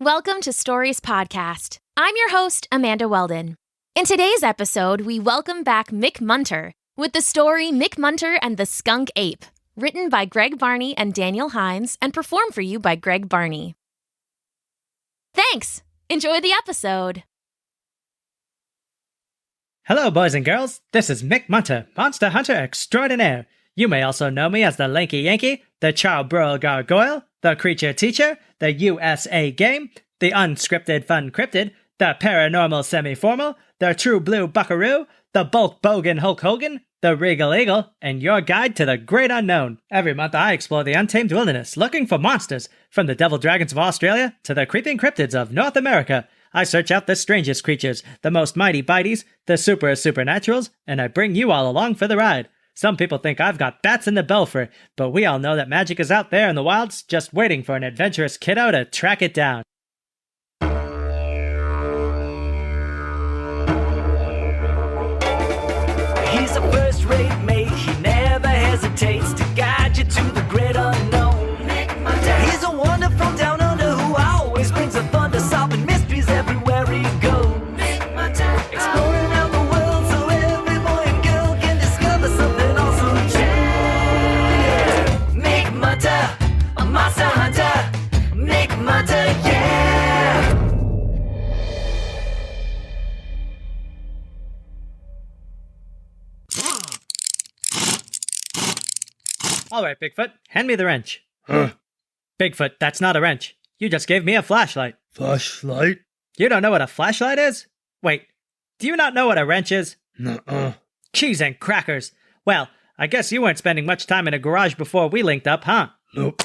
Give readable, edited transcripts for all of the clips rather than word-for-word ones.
Welcome to Stories Podcast. I'm your host, Amanda Weldin. In today's episode, we welcome back Mick Munter with the story Mick Munter and the Skunk Ape, written by Greg Barney and Daniel Hinds and performed for you by Greg Barney. Thanks! Enjoy the episode! Hello, boys and girls. This is Mick Munter, Monster Hunter Extraordinaire. You may also know me as the Lanky Yankee, the Chowbro Gargoyle, the Creature Teacher, the USA Game, the Unscripted Fun Cryptid, the Paranormal Semi-Formal, the True Blue Buckaroo, the Bulk Bogan Hulk Hogan, the Regal Eagle, and your guide to the Great Unknown. Every month I explore the untamed wilderness, looking for monsters, from the devil dragons of Australia to the creeping cryptids of North America. I search out the strangest creatures, the most mighty bites, the supernaturals, and I bring you all along for the ride. Some people think I've got bats in the belfry, but we all know that magic is out there in the wilds, just waiting for an adventurous kiddo to track it down. He's a first-rate mate, he never hesitates to guide you to the great unknown. He's a wonderful down-under who always brings a thunder, solving mysteries everywhere he goes. Exploring out the world so every boy and girl can discover something awesome. Yeah. Mick Munter, a monster hunter. Mick Munter, yeah. All right, Bigfoot, hand me the wrench. Huh? Bigfoot, that's not a wrench. You just gave me a flashlight. Flashlight? You don't know what a flashlight is? Wait, do you not know what a wrench is? Nuh-uh. Cheese and crackers. Well, I guess you weren't spending much time in a garage before we linked up, huh? Nope.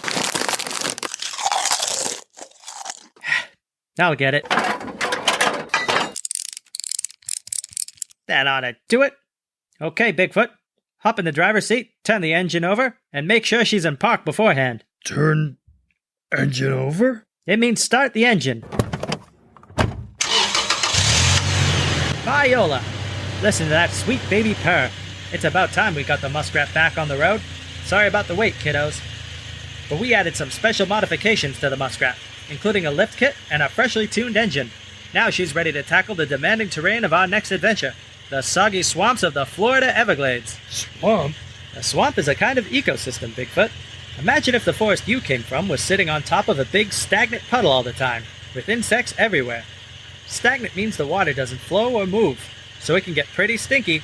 I'll get it. That ought to do it. Okay, Bigfoot. Hop in the driver's seat, turn the engine over, and make sure she's in park beforehand. Turn engine over? It means start the engine. Viola! Listen to that sweet baby purr. It's about time we got the muskrat back on the road. Sorry about the wait, kiddos. But we added some special modifications to the muskrat, including a lift kit and a freshly tuned engine. Now she's ready to tackle the demanding terrain of our next adventure, the soggy swamps of the Florida Everglades. Swamp? A swamp is a kind of ecosystem, Bigfoot. Imagine if the forest you came from was sitting on top of a big stagnant puddle all the time, with insects everywhere. Stagnant means the water doesn't flow or move, so it can get pretty stinky.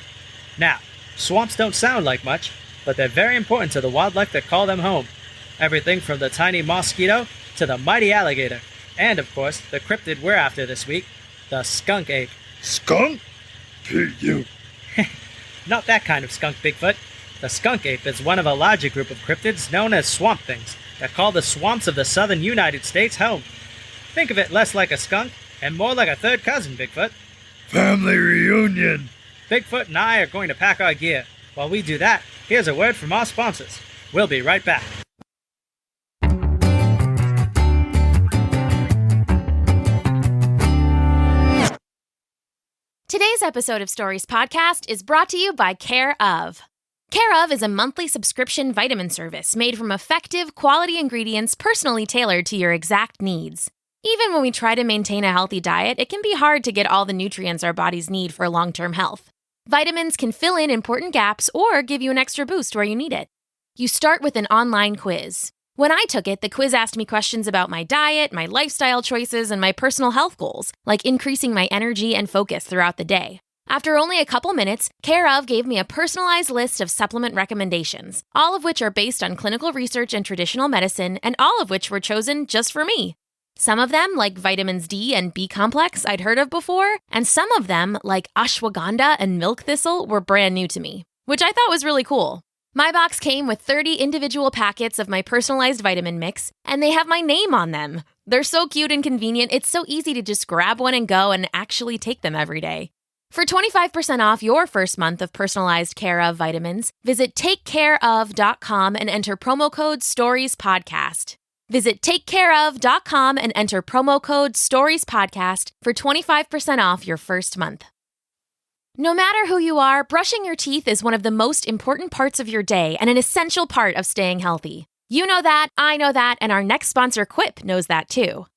Now, swamps don't sound like much, but they're very important to the wildlife that call them home. Everything from the tiny mosquito to the mighty alligator, and of course, the cryptid we're after this week, the skunk ape. Skunk? You. Not that kind of skunk, Bigfoot. The skunk ape is one of a larger group of cryptids known as swamp things that call the swamps of the southern United States home. Think of it less like a skunk and more like a third cousin, Bigfoot. Family reunion. Bigfoot and I are going to pack our gear. While we do that, here's a word from our sponsors. We'll be right back. Today's episode of Stories Podcast is brought to you by Care Of. Care Of is a monthly subscription vitamin service made from effective, quality ingredients personally tailored to your exact needs. Even when we try to maintain a healthy diet, it can be hard to get all the nutrients our bodies need for long-term health. Vitamins can fill in important gaps or give you an extra boost where you need it. You start with an online quiz. When I took it, the quiz asked me questions about my diet, my lifestyle choices, and my personal health goals, like increasing my energy and focus throughout the day. After only a couple minutes, Care Of gave me a personalized list of supplement recommendations, all of which are based on clinical research and traditional medicine, and all of which were chosen just for me. Some of them, like vitamins D and B complex, I'd heard of before, and some of them, like ashwagandha and milk thistle, were brand new to me, which I thought was really cool. My box came with 30 individual packets of my personalized vitamin mix, and they have my name on them. They're so cute and convenient, it's so easy to just grab one and go and actually take them every day. For 25% off your first month of personalized Care Of vitamins, visit takecareof.com and enter promo code StoriesPodcast. Visit takecareof.com and enter promo code StoriesPodcast for 25% off your first month. No matter who you are, brushing your teeth is one of the most important parts of your day and an essential part of staying healthy. You know that, I know that, and our next sponsor, Quip, knows that too.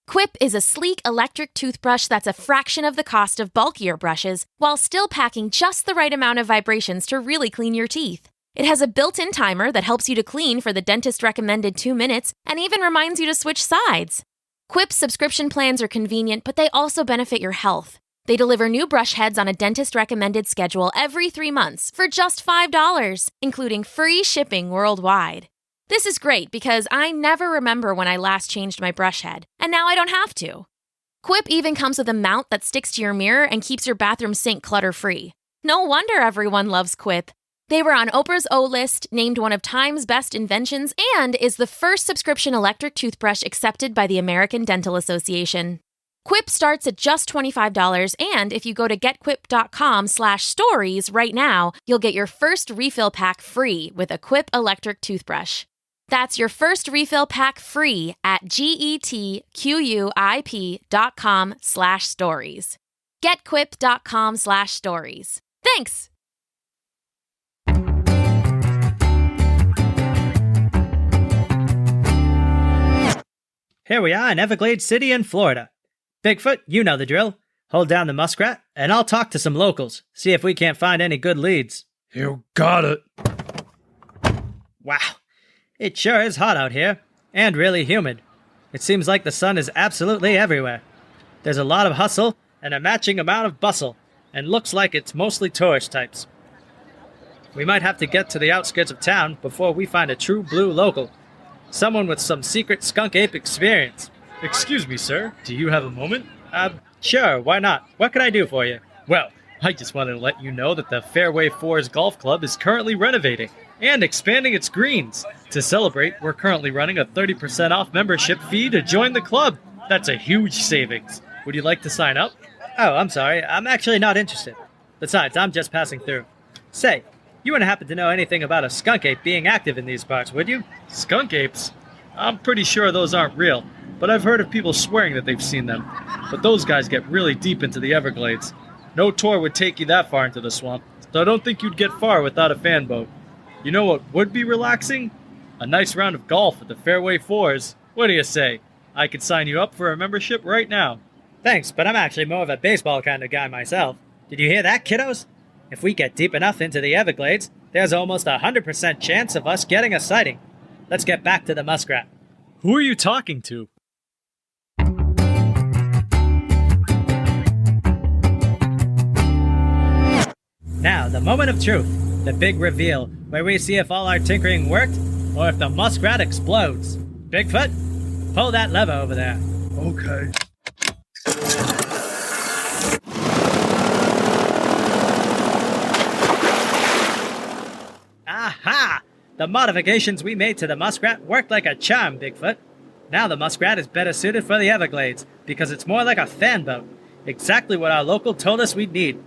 Quip is a sleek electric toothbrush that's a fraction of the cost of bulkier brushes while still packing just the right amount of vibrations to really clean your teeth. It has a built-in timer that helps you to clean for the dentist-recommended 2 minutes and even reminds you to switch sides. Quip's subscription plans are convenient, but they also benefit your health. They deliver new brush heads on a dentist-recommended schedule every 3 months for just $5, including free shipping worldwide. This is great because I never remember when I last changed my brush head, and now I don't have to. Quip even comes with a mount that sticks to your mirror and keeps your bathroom sink clutter-free. No wonder everyone loves Quip. They were on Oprah's O List, named one of Time's best inventions, and is the first subscription electric toothbrush accepted by the American Dental Association. Quip starts at just $25, and if you go to getquip.com/stories right now, you'll get your first refill pack free with a Quip electric toothbrush. That's your first refill pack free at getquip.com/stories. Getquip.com/stories. Thanks! Here we are in Everglades City in Florida. Bigfoot, you know the drill. Hold down the muskrat, and I'll talk to some locals, see if we can't find any good leads. You got it. Wow, it sure is hot out here, and really humid. It seems like the sun is absolutely everywhere. There's a lot of hustle and a matching amount of bustle, and looks like it's mostly tourist types. We might have to get to the outskirts of town before we find a true blue local. Someone with some secret Skunk Ape experience. Excuse me, sir. Do you have a moment? Sure, why not? What can I do for you? Well, I just wanted to let you know that the Fairway Fours Golf Club is currently renovating and expanding its greens. To celebrate, we're currently running a 30% off membership fee to join the club. That's a huge savings. Would you like to sign up? Oh, I'm sorry. I'm actually not interested. Besides, I'm just passing through. Say, you wouldn't happen to know anything about a skunk ape being active in these parts, would you? Skunk apes? I'm pretty sure those aren't real, but I've heard of people swearing that they've seen them. But those guys get really deep into the Everglades. No tour would take you that far into the swamp, so I don't think you'd get far without a fan boat. You know what would be relaxing? A nice round of golf at the Fairway Fours. What do you say? I could sign you up for a membership right now. Thanks, but I'm actually more of a baseball kind of guy myself. Did you hear that, kiddos? If we get deep enough into the Everglades, there's almost a 100% chance of us getting a sighting. Let's get back to the muskrat. Who are you talking to? Now, the moment of truth. The big reveal, where we see if all our tinkering worked, or if the muskrat explodes. Bigfoot, pull that lever over there. Okay. Aha! The modifications we made to the muskrat worked like a charm, Bigfoot. Now the muskrat is better suited for the Everglades, because it's more like a fan boat. Exactly what our local told us we'd need.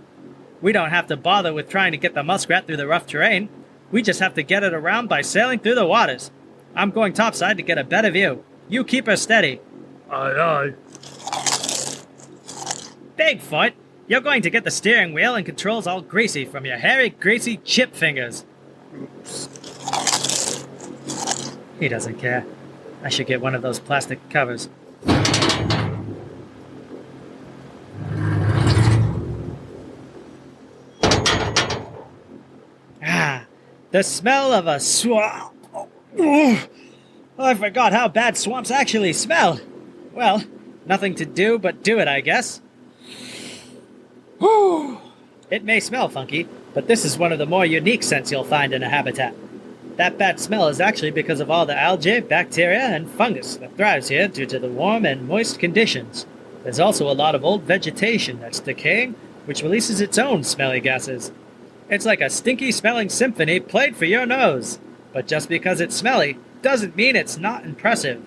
We don't have to bother with trying to get the muskrat through the rough terrain. We just have to get it around by sailing through the waters. I'm going topside to get a better view. You keep her steady. Aye, aye. Bigfoot, you're going to get the steering wheel and controls all greasy from your hairy, greasy chip fingers. Oops. He doesn't care. I should get one of those plastic covers. Ah, the smell of a swamp. Oh, I forgot how bad swamps actually smell. Well, nothing to do but do it, I guess. Whew. It may smell funky, but this is one of the more unique scents you'll find in a habitat. That bad smell is actually because of all the algae, bacteria, and fungus that thrives here due to the warm and moist conditions. There's also a lot of old vegetation that's decaying, which releases its own smelly gases. It's like a stinky-smelling symphony played for your nose. But just because it's smelly doesn't mean it's not impressive.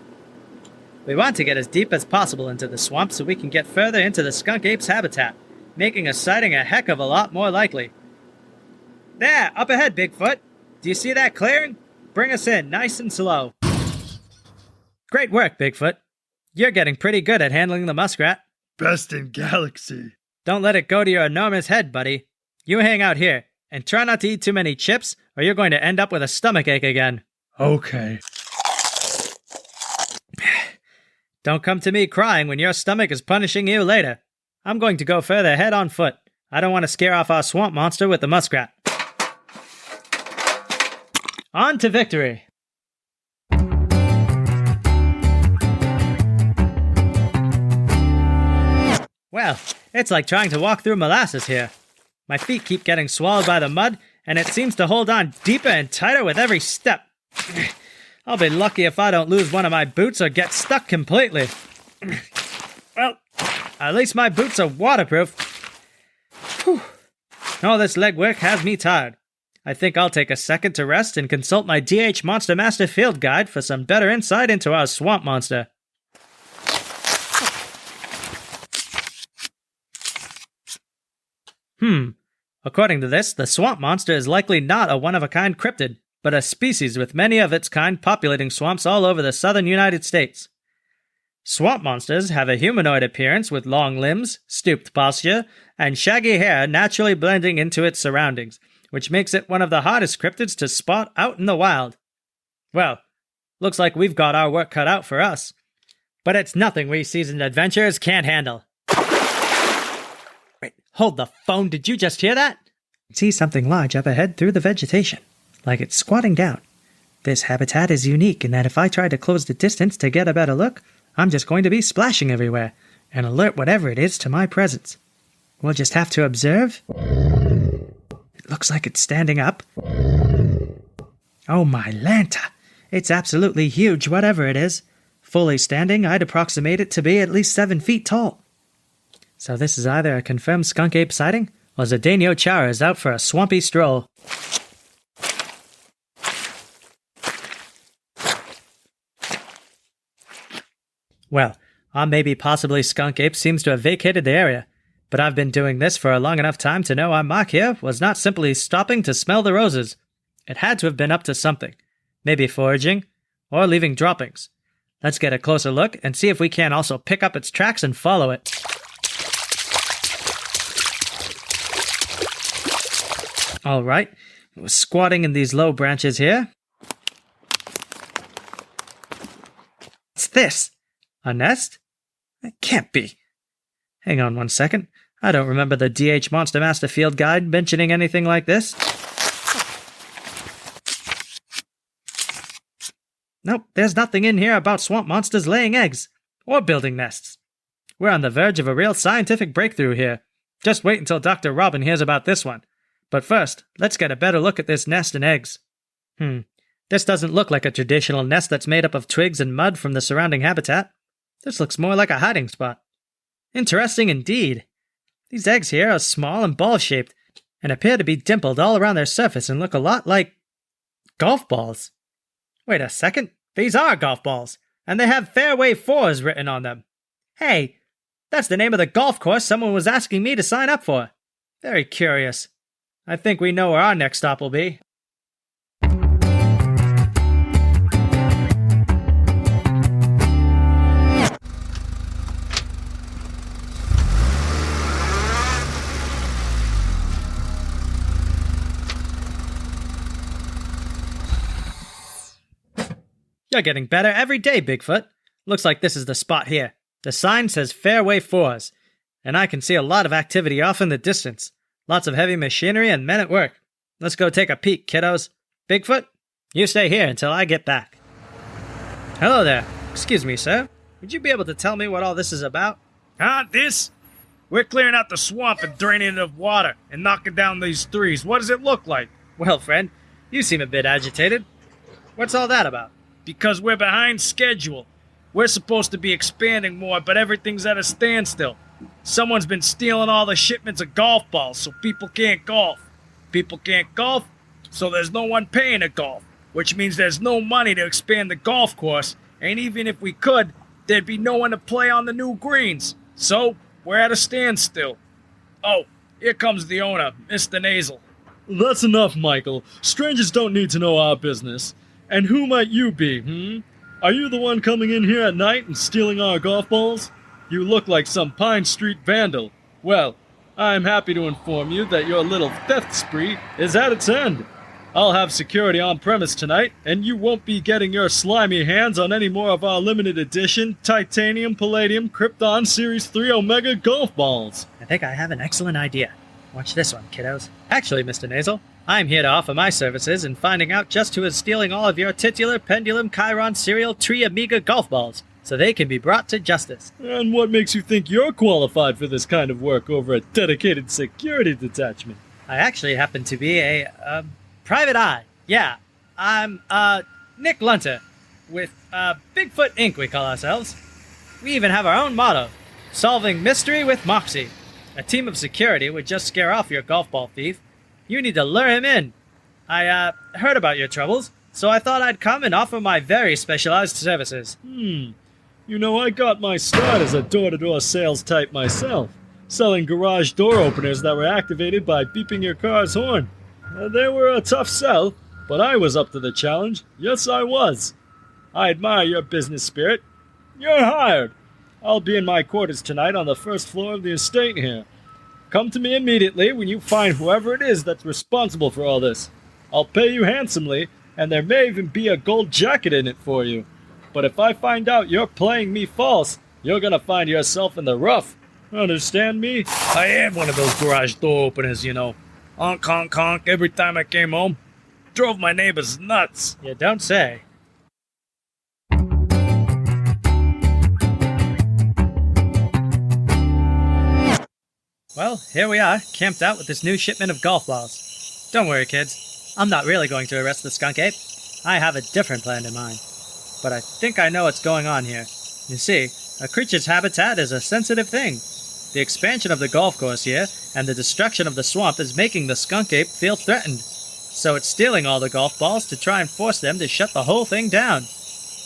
We want to get as deep as possible into the swamp so we can get further into the skunk ape's habitat, making a sighting a heck of a lot more likely. There, up ahead, Bigfoot. Do you see that clearing? Bring us in, nice and slow. Great work, Bigfoot. You're getting pretty good at handling the muskrat. Best in galaxy. Don't let it go to your enormous head, buddy. You hang out here, and try not to eat too many chips, or you're going to end up with a stomachache again. Okay. Don't come to me crying when your stomach is punishing you later. I'm going to go further ahead on foot. I don't want to scare off our swamp monster with the muskrat. On to victory! Well, it's like trying to walk through molasses here. My feet keep getting swallowed by the mud, and it seems to hold on deeper and tighter with every step. I'll be lucky if I don't lose one of my boots or get stuck completely. Well, at least my boots are waterproof. Whew. All this legwork has me tired. I think I'll take a second to rest and consult my DH Monster Master Field Guide for some better insight into our swamp monster. According to this, the swamp monster is likely not a one-of-a-kind cryptid, but a species with many of its kind populating swamps all over the southern United States. Swamp monsters have a humanoid appearance with long limbs, stooped posture, and shaggy hair naturally blending into its surroundings, which makes it one of the hardest cryptids to spot out in the wild. Well, looks like we've got our work cut out for us. But it's nothing we seasoned adventurers can't handle. Wait, hold the phone, did you just hear that? See something large up ahead through the vegetation, like it's squatting down. This habitat is unique in that if I try to close the distance to get a better look, I'm just going to be splashing everywhere, and alert whatever it is to my presence. We'll just have to observe. It looks like it's standing up. Oh my Lanta! It's absolutely huge, whatever it is. Fully standing, I'd approximate it to be at least 7 feet tall. So this is either a confirmed skunk ape sighting, or Zdeno Chara is out for a swampy stroll. Well, our maybe possibly skunk ape seems to have vacated the area, but I've been doing this for a long enough time to know our mark here was not simply stopping to smell the roses. It had to have been up to something, maybe foraging, or leaving droppings. Let's get a closer look and see if we can also pick up its tracks and follow it. Alright, it was squatting in these low branches here. What's this? A nest? It can't be. Hang on 1 second. I don't remember the DH Monster Master Field Guide mentioning anything like this. Nope, there's nothing in here about swamp monsters laying eggs, or building nests. We're on the verge of a real scientific breakthrough here. Just wait until Dr. Robin hears about this one. But first, let's get a better look at this nest and eggs. This doesn't look like a traditional nest that's made up of twigs and mud from the surrounding habitat. This looks more like a hiding spot. Interesting indeed. These eggs here are small and ball-shaped, and appear to be dimpled all around their surface and look a lot like golf balls. Wait a second, these are golf balls, and they have Fairway 4s written on them. Hey, that's the name of the golf course someone was asking me to sign up for. Very curious. I think we know where our next stop will be. You're getting better every day, Bigfoot. Looks like this is the spot here. The sign says Fairway 4s, and I can see a lot of activity off in the distance. Lots of heavy machinery and men at work. Let's go take a peek, kiddos. Bigfoot, you stay here until I get back. Hello there. Excuse me, sir. Would you be able to tell me what all this is about? This? We're clearing out the swamp and draining it of water and knocking down these trees. What does it look like? Well, friend, you seem a bit agitated. What's all that about? Because we're behind schedule. We're supposed to be expanding more, but everything's at a standstill. Someone's been stealing all the shipments of golf balls, so people can't golf. People can't golf, so there's no one paying to golf, which means there's no money to expand the golf course, and even if we could, there'd be no one to play on the new greens. So, we're at a standstill. Oh, here comes the owner, Mr. Nasal. That's enough, Michael. Strangers don't need to know our business. And who might you be, Are you the one coming in here at night and stealing our golf balls? You look like some Pine Street vandal. Well, I'm happy to inform you that your little theft spree is at its end. I'll have security on premise tonight, and you won't be getting your slimy hands on any more of our limited edition titanium, palladium, krypton Series 3 Omega golf balls. I think I have an excellent idea. Watch this one, kiddos. Actually, Mr. Nasal, I'm here to offer my services in finding out just who is stealing all of your titular, pendulum, chiron, serial, tree, amiga golf balls, so they can be brought to justice. And what makes you think you're qualified for this kind of work over a dedicated security detachment? I actually happen to be a private eye. Yeah, I'm Nick Munter with Bigfoot Inc. we call ourselves. We even have our own motto, solving mystery with moxie. A team of security would just scare off your golf ball thief. You need to lure him in. I heard about your troubles, so I thought I'd come and offer my very specialized services. You know, I got my start as a door-to-door sales type myself, selling garage door openers that were activated by beeping your car's horn. They were a tough sell, but I was up to the challenge. Yes, I was. I admire your business spirit. You're hired. I'll be in my quarters tonight on the first floor of the estate here. Come to me immediately when you find whoever it is that's responsible for all this. I'll pay you handsomely, and there may even be a gold jacket in it for you. But if I find out you're playing me false, you're gonna find yourself in the rough. Understand me? I am one of those garage door openers, you know. Honk, honk, honk every time I came home. Drove my neighbors nuts. You don't say. Well, here we are, camped out with this new shipment of golf balls. Don't worry, kids. I'm not really going to arrest the Skunk Ape. I have a different plan in mind. But I think I know what's going on here. You see, a creature's habitat is a sensitive thing. The expansion of the golf course here and the destruction of the swamp is making the Skunk Ape feel threatened. So it's stealing all the golf balls to try and force them to shut the whole thing down.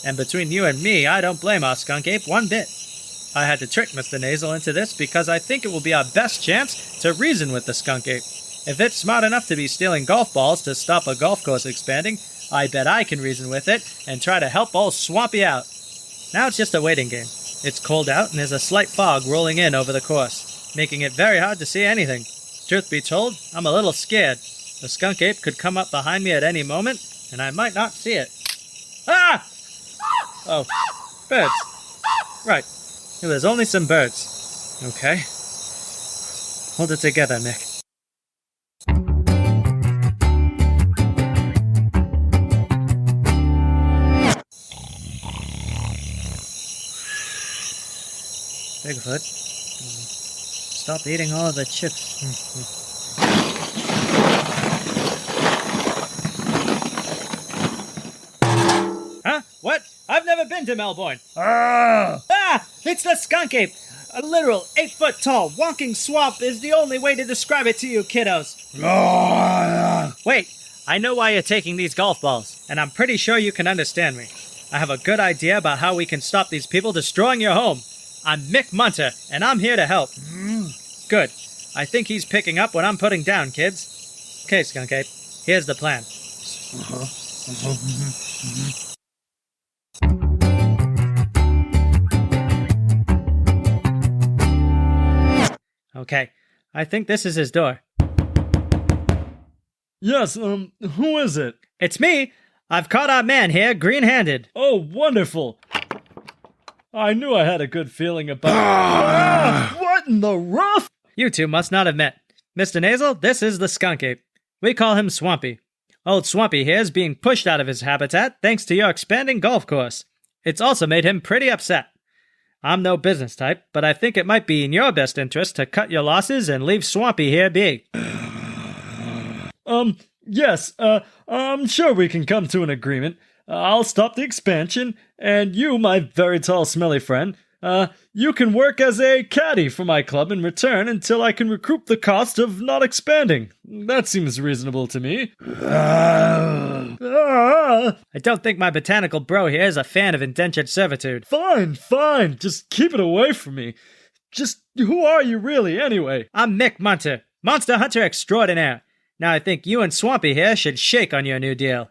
And between you and me, I don't blame our Skunk Ape one bit. I had to trick Mr. Nasal into this because I think it will be our best chance to reason with the Skunk Ape. If it's smart enough to be stealing golf balls to stop a golf course expanding, I bet I can reason with it and try to help old Swampy out. Now it's just a waiting game. It's cold out and there's a slight fog rolling in over the course, making it very hard to see anything. Truth be told, I'm a little scared. The Skunk Ape could come up behind me at any moment, and I might not see it. Ah! Oh, birds. Right. It was only some birds. Okay. Hold it together, Mick. Bigfoot, stop eating all of the chips. Huh? What? I've never been to Melbourne. Ah! It's the Skunk Ape! A literal 8-foot-tall walking swamp is the only way to describe it to you, kiddos. Wait, I know why you're taking these golf balls, and I'm pretty sure you can understand me. I have a good idea about how we can stop these people destroying your home. I'm Mick Munter, and I'm here to help. Good. I think he's picking up what I'm putting down, kids. Okay, Skunk Ape, here's the plan. Okay, I think this is his door. Yes, who is it? It's me! I've caught our man here, green-handed. Oh, wonderful! I knew I had a good feeling about... What in the rough? You two must not have met. Mr. Nasal, this is the Skunk Ape. We call him Swampy. Old Swampy here is being pushed out of his habitat thanks to your expanding golf course. It's also made him pretty upset. I'm no business type, but I think it might be in your best interest to cut your losses and leave Swampy here be. Yes, I'm sure we can come to an agreement. I'll stop the expansion, and you, my very tall, smelly friend, you can work as a caddy for my club in return until I can recoup the cost of not expanding. That seems reasonable to me. I don't think my botanical bro here is a fan of indentured servitude. Fine, just keep it away from me. Just, who are you really, anyway? I'm Mick Munter, monster hunter extraordinaire. Now I think you and Swampy here should shake on your new deal.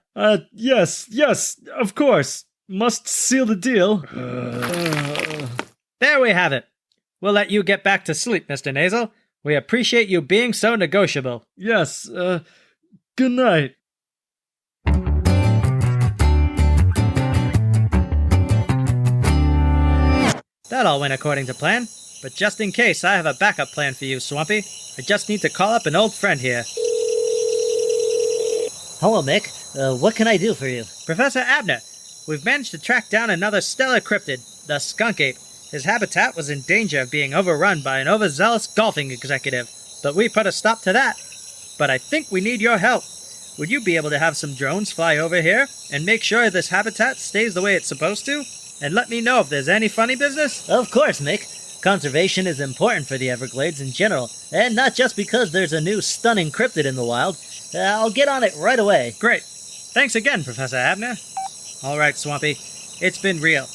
Yes, of course. Must seal the deal. There we have it. We'll let you get back to sleep, Mr. Nasal. We appreciate you being so negotiable. Yes, good night. That all went according to plan. But just in case, I have a backup plan for you, Swampy. I just need to call up an old friend here. Hello, Mick. What can I do for you? Professor Abner, we've managed to track down another stellar cryptid, the Skunk Ape. His habitat was in danger of being overrun by an overzealous golfing executive, but we put a stop to that. But I think we need your help. Would you be able to have some drones fly over here and make sure this habitat stays the way it's supposed to? And let me know if there's any funny business? Of course, Mick. Conservation is important for the Everglades in general, and not just because there's a new stunning cryptid in the wild. I'll get on it right away. Great. Thanks again, Professor Abner. All right, Swampy. It's been real.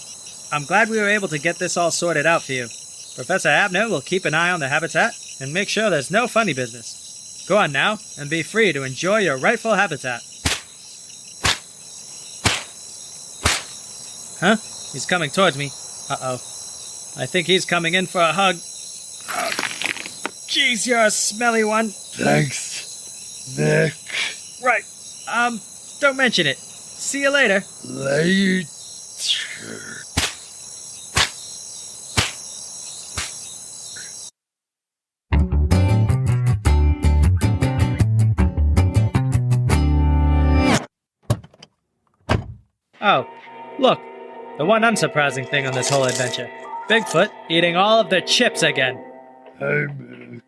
I'm glad we were able to get this all sorted out for you. Professor Abner will keep an eye on the habitat and make sure there's no funny business. Go on now and be free to enjoy your rightful habitat. Huh? He's coming towards me. Uh-oh. I think he's coming in for a hug. Oh, jeez, you're a smelly one. Thanks, Nick. Right. Don't mention it. See you later. Later. Oh, look. The one unsurprising thing on this whole adventure. Bigfoot eating all of the chips again. Hey, Mick.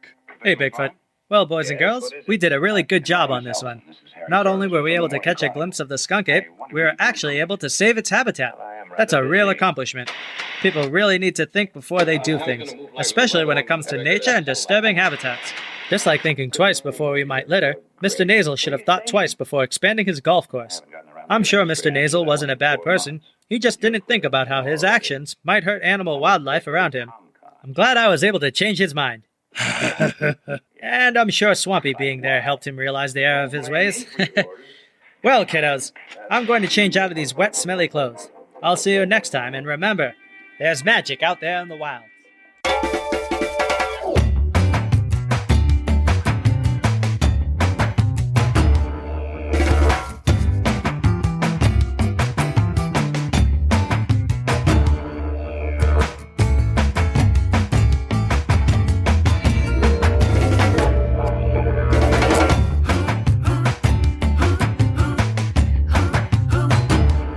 Hey, Bigfoot. Well, boys and girls, we did a really good job on this one. Not only were we able to catch a glimpse of the skunk ape, we were actually able to save its habitat. That's a real accomplishment. People really need to think before they do things, especially when it comes to nature and disturbing habitats. Just like thinking twice before we might litter, Mr. Nasal should have thought twice before expanding his golf course. I'm sure Mr. Nasal wasn't a bad person. He just didn't think about how his actions might hurt animal wildlife around him. I'm glad I was able to change his mind. And I'm sure Swampy being there helped him realize the error of his ways. Well, kiddos, I'm going to change out of these wet, smelly clothes. I'll see you next time, and remember, there's magic out there in the wild.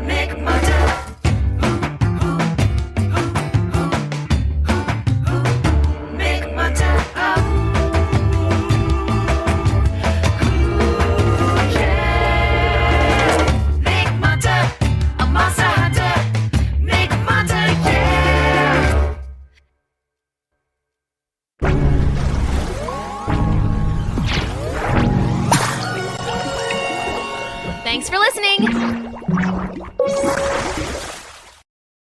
Mick Munter. Mick Munter. Yeah. Mick Munter, a monster hunter. Mick Munter, yeah. Thanks for listening.